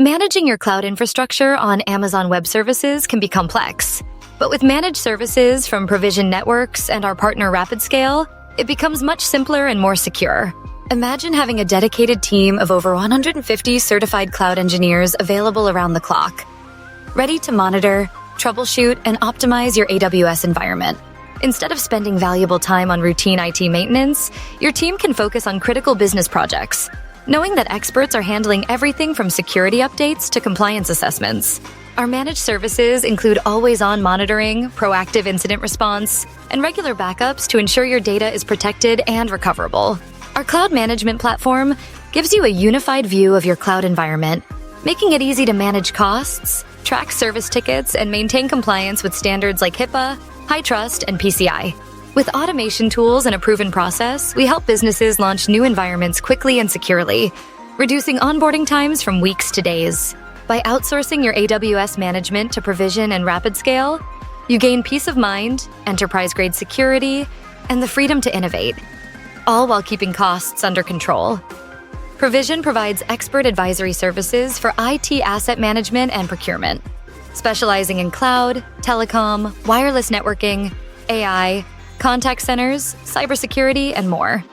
Managing your cloud infrastructure on Amazon Web Services can be complex. But with managed services from Provision Networks and our partner RapidScale, it becomes much simpler and more secure. Imagine having a dedicated team of over 150 certified cloud engineers available around the clock, ready to monitor, troubleshoot, and optimize your AWS environment. Instead of spending valuable time on routine IT maintenance, your team can focus on critical business projects, knowing that experts are handling everything from security updates to compliance assessments. Our managed services include always-on monitoring, proactive incident response, and regular backups to ensure your data is protected and recoverable. Our cloud management platform gives you a unified view of your cloud environment, making it easy to manage costs, track service tickets, and maintain compliance with standards like HIPAA, HITRUST, and PCI. With automation tools and a proven process, we help businesses launch new environments quickly and securely, reducing onboarding times from weeks to days. By outsourcing your AWS management to Provision and RapidScale, you gain peace of mind, enterprise-grade security, and the freedom to innovate, all while keeping costs under control. Provision provides expert advisory services for IT asset management and procurement, specializing in cloud, telecom, wireless networking, AI, contact centers, cybersecurity, and more.